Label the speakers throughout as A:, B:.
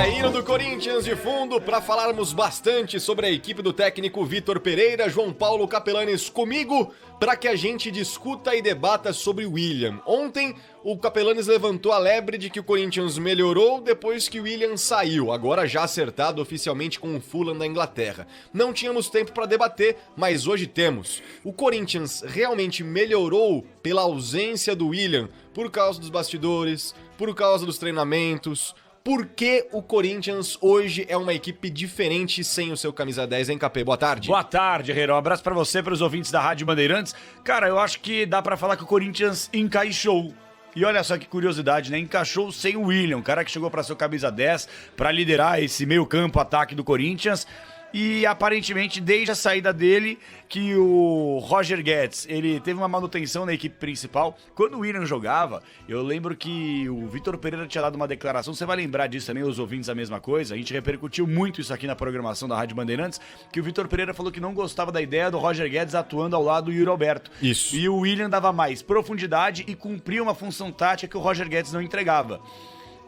A: hino do Corinthians de fundo para falarmos bastante sobre a equipe do técnico Vitor Pereira, João Paulo Capelanes comigo, para que a gente discuta e debata sobre o William. Ontem, o Capelanes levantou a lebre de que o Corinthians melhorou depois que o William saiu, agora já acertado oficialmente com o Fulham da Inglaterra. Não tínhamos tempo para debater, mas hoje temos. O Corinthians realmente melhorou pela ausência do William, por causa dos bastidores, por causa dos treinamentos. Por que o Corinthians hoje é uma equipe diferente sem o seu camisa 10, hein, Capê? Boa tarde.
B: Boa tarde, Herrero. Um abraço pra você, para os ouvintes da Rádio Bandeirantes. Cara, eu acho que dá pra falar que o Corinthians encaixou. E olha só que curiosidade, né? Encaixou sem o William, um cara que chegou pra ser o camisa 10, pra liderar esse meio-campo ataque do Corinthians. E aparentemente, desde a saída dele, que o Roger Guedes, ele teve uma manutenção na equipe principal. Quando o William jogava, eu lembro que o Vitor Pereira tinha dado uma declaração, você vai lembrar disso também, os ouvintes a mesma coisa, a gente repercutiu muito isso aqui na programação da Rádio Bandeirantes, que o Vitor Pereira falou que não gostava da ideia do Roger Guedes atuando ao lado do Yuri Alberto.
A: Isso.
B: E o William dava mais profundidade e cumpria uma função tática que o Roger Guedes não entregava.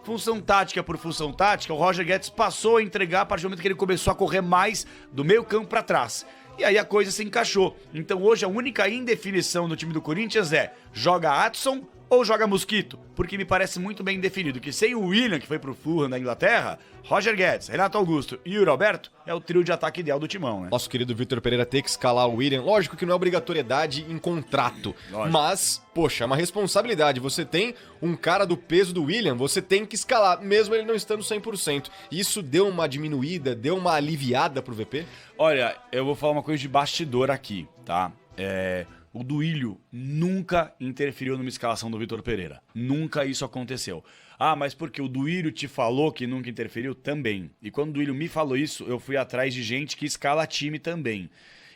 B: Função tática por função tática, o Roger Guedes passou a entregar a partir do momento que ele começou a correr mais do meio campo para trás. E aí a coisa se encaixou. Então hoje a única indefinição do time do Corinthians é: joga Adson ou joga Mosquito? Porque me parece muito bem definido que sem o William, que foi pro Fulham da Inglaterra, Roger Guedes, Renato Augusto e Yuri Alberto é o trio de ataque ideal do timão, né?
A: Nosso querido Vitor Pereira ter que escalar o William, lógico que não é obrigatoriedade em contrato,
B: Lógico.
A: Mas, poxa, é uma responsabilidade. Você tem um cara do peso do William, você tem que escalar, mesmo ele não estando 100%. Isso deu uma diminuída, deu uma aliviada pro VP?
B: Olha, eu vou falar uma coisa de bastidor aqui, tá? O Duílio nunca interferiu numa escalação do Vitor Pereira. Nunca isso aconteceu. Ah, mas porque o Duílio te falou que nunca interferiu? Também. E quando o Duílio me falou isso, eu fui atrás de gente que escala time também.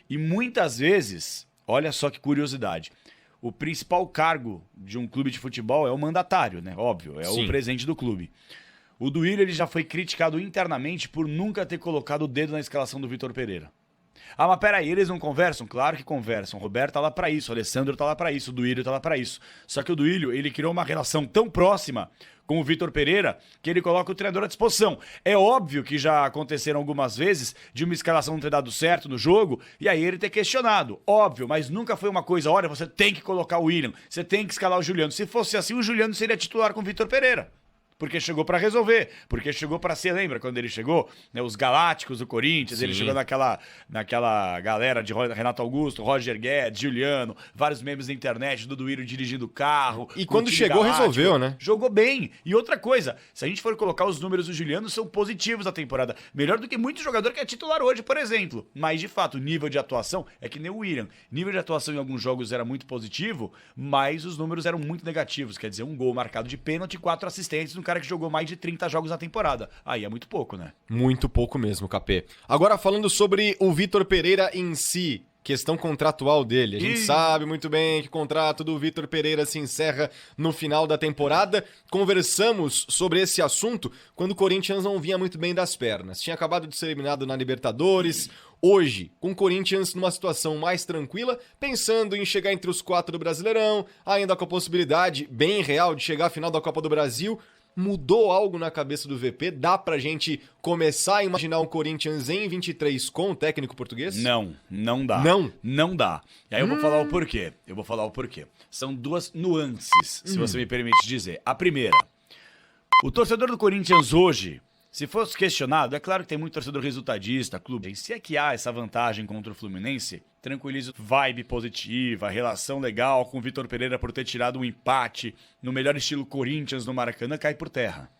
B: E muitas vezes, olha só que curiosidade, o principal cargo de um clube de futebol é o mandatário, né? Óbvio, é
A: Sim.
B: o presidente do clube. O Duílio, ele já foi criticado internamente por nunca ter colocado o dedo na escalação do Vitor Pereira. Ah, mas peraí, eles não conversam? Claro que conversam. O Roberto tá lá pra isso, o Alessandro tá lá pra isso, o Duílio tá lá pra isso. Só que o Duílio, ele criou uma relação tão próxima com o Vitor Pereira que ele coloca o treinador à disposição. É óbvio que já aconteceram algumas vezes de uma escalação não ter dado certo no jogo e aí ele ter questionado. Óbvio, mas nunca foi uma coisa: olha, você tem que colocar o William, você tem que escalar o Juliano. Se fosse assim, o Juliano seria titular com o Vitor Pereira. Porque chegou pra resolver, porque chegou pra ser, lembra quando ele chegou, né, os Galácticos do Corinthians,
A: Sim.
B: ele chegou naquela galera de Renato Augusto, Roger Guedes, Juliano, vários memes da internet, do Duílio dirigindo o carro.
A: E
B: com
A: quando
B: o time
A: chegou,
B: galáctico.
A: resolveu, né?
B: Jogou bem. E outra coisa, se a gente for colocar os números do Juliano, são positivos da temporada. Melhor do que muito jogador que é titular hoje, por exemplo. Mas, de fato, o nível de atuação é que nem o William. Nível de atuação em alguns jogos era muito positivo, mas os números eram muito negativos. Quer dizer, um gol marcado de pênalti e 4 assistências, um cara que jogou mais de 30 jogos na temporada. Aí é muito pouco, né?
A: Muito pouco mesmo, Capê. Agora falando sobre o Vitor Pereira em si, questão contratual dele. A gente sabe muito bem que o contrato do Vitor Pereira se encerra no final da temporada. Conversamos sobre esse assunto quando o Corinthians não vinha muito bem das pernas. Tinha acabado de ser eliminado na Libertadores. Hoje, com o Corinthians numa situação mais tranquila, pensando em chegar entre os 4 do Brasileirão, ainda com a possibilidade bem real de chegar à final da Copa do Brasil. Mudou algo na cabeça do VP? Dá pra gente começar a imaginar um Corinthians em 23 com o técnico português?
B: Não dá.
A: Não?
B: Não dá. E aí eu vou falar o porquê. São duas nuances, se você me permite dizer. A primeira, o torcedor do Corinthians hoje, se fosse questionado, é claro que tem muito torcedor resultadista, clube. Se é que há essa vantagem contra o Fluminense, tranquilizo, vibe positiva, relação legal com o Vitor Pereira por ter tirado um empate no melhor estilo Corinthians no Maracanã, cai por terra.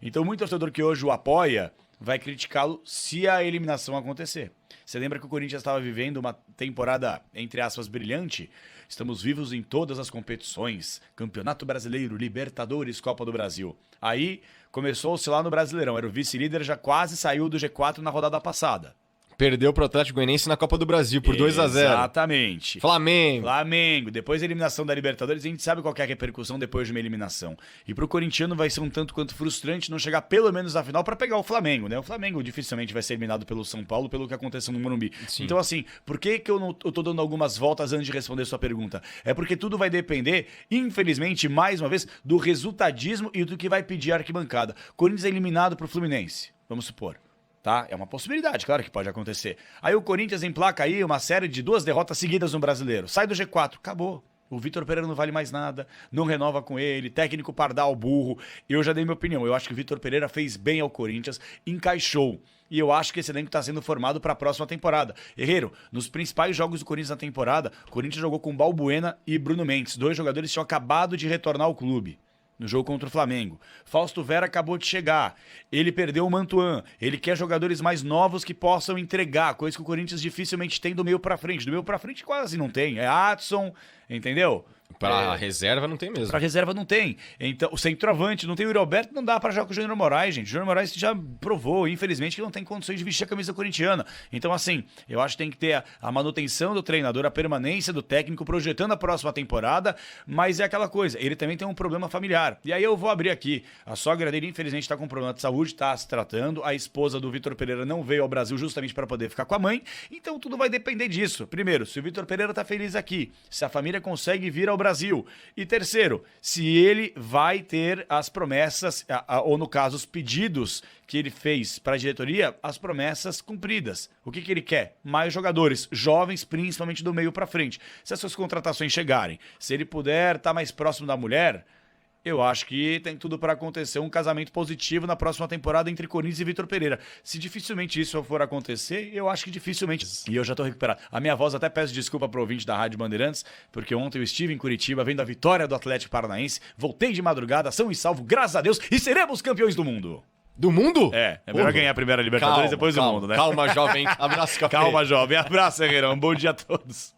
B: Então muito torcedor que hoje o apoia vai criticá-lo se a eliminação acontecer. Você lembra que o Corinthians estava vivendo uma temporada, entre aspas, brilhante? Estamos vivos em todas as competições. Campeonato Brasileiro, Libertadores, Copa do Brasil. Aí começou a oscilar no Brasileirão. Era o vice-líder, já quase saiu do G4 na rodada passada.
A: Perdeu pro Atlético Goianiense na Copa do Brasil por 2-0.
B: Exatamente.
A: Flamengo.
B: Depois da eliminação da Libertadores, a gente sabe qual que é a repercussão depois de uma eliminação. E pro corintiano vai ser um tanto quanto frustrante não chegar pelo menos na final pra pegar o Flamengo, né? O Flamengo dificilmente vai ser eliminado pelo São Paulo, pelo que aconteceu no Morumbi.
A: Sim.
B: Então, assim, por que eu tô dando algumas voltas antes de responder sua pergunta? É porque tudo vai depender, infelizmente, mais uma vez, do resultadismo e do que vai pedir a arquibancada. Corinthians é eliminado pro Fluminense, vamos supor. Tá? É uma possibilidade, claro que pode acontecer. Aí o Corinthians emplaca aí uma série de 2 derrotas seguidas no Brasileiro. Sai do G4, acabou. O Vitor Pereira não vale mais nada, não renova com ele, técnico pardal, burro. Eu já dei minha opinião, eu acho que o Vitor Pereira fez bem ao Corinthians, encaixou. E eu acho que esse elenco está sendo formado para a próxima temporada. Herreiro, nos principais jogos do Corinthians na temporada, o Corinthians jogou com Balbuena e Bruno Mendes, 2 jogadores que tinham acabado de retornar ao clube. No jogo contra o Flamengo. Fausto Vera acabou de chegar. Ele perdeu o Mantuan. Ele quer jogadores mais novos que possam entregar, coisa que o Corinthians dificilmente tem do meio pra frente. Do meio pra frente quase não tem. É Adson, entendeu?
A: Pra reserva não tem mesmo.
B: Pra reserva não tem. Então, o centroavante, não tem o Yuri Alberto, não dá pra jogar com o Júnior Moraes, gente. O Júnior Moraes já provou, infelizmente, que não tem condições de vestir a camisa corintiana. Então, assim, eu acho que tem que ter a manutenção do treinador, a permanência do técnico, projetando a próxima temporada, mas é aquela coisa, ele também tem um problema familiar. E aí eu vou abrir aqui. A sogra dele, infelizmente, tá com problema de saúde, tá se tratando. A esposa do Vitor Pereira não veio ao Brasil justamente para poder ficar com a mãe. Então, tudo vai depender disso. Primeiro, se o Vitor Pereira tá feliz aqui, se a família consegue vir ao Brasil. E terceiro, se ele vai ter as promessas, ou no caso, os pedidos que ele fez para a diretoria, as promessas cumpridas. O que ele quer? Mais jogadores, jovens, principalmente do meio para frente. Se essas contratações chegarem, se ele puder estar mais próximo da mulher, eu acho que tem tudo para acontecer um casamento positivo na próxima temporada entre Corinthians e Vitor Pereira. Se dificilmente isso for acontecer, eu acho que dificilmente. E eu já tô recuperado. A minha voz, até peço desculpa pro ouvinte da Rádio Bandeirantes, porque ontem eu estive em Curitiba vendo a vitória do Atlético Paranaense, voltei de madrugada, são e salvo, graças a Deus, e seremos campeões do mundo.
A: Do mundo?
B: É melhor ganhar a primeira Libertadores e depois o mundo, né?
A: Calma, jovem. Abraço, café.
B: Calma, jovem. Abraço, Herreirão. Bom dia a todos.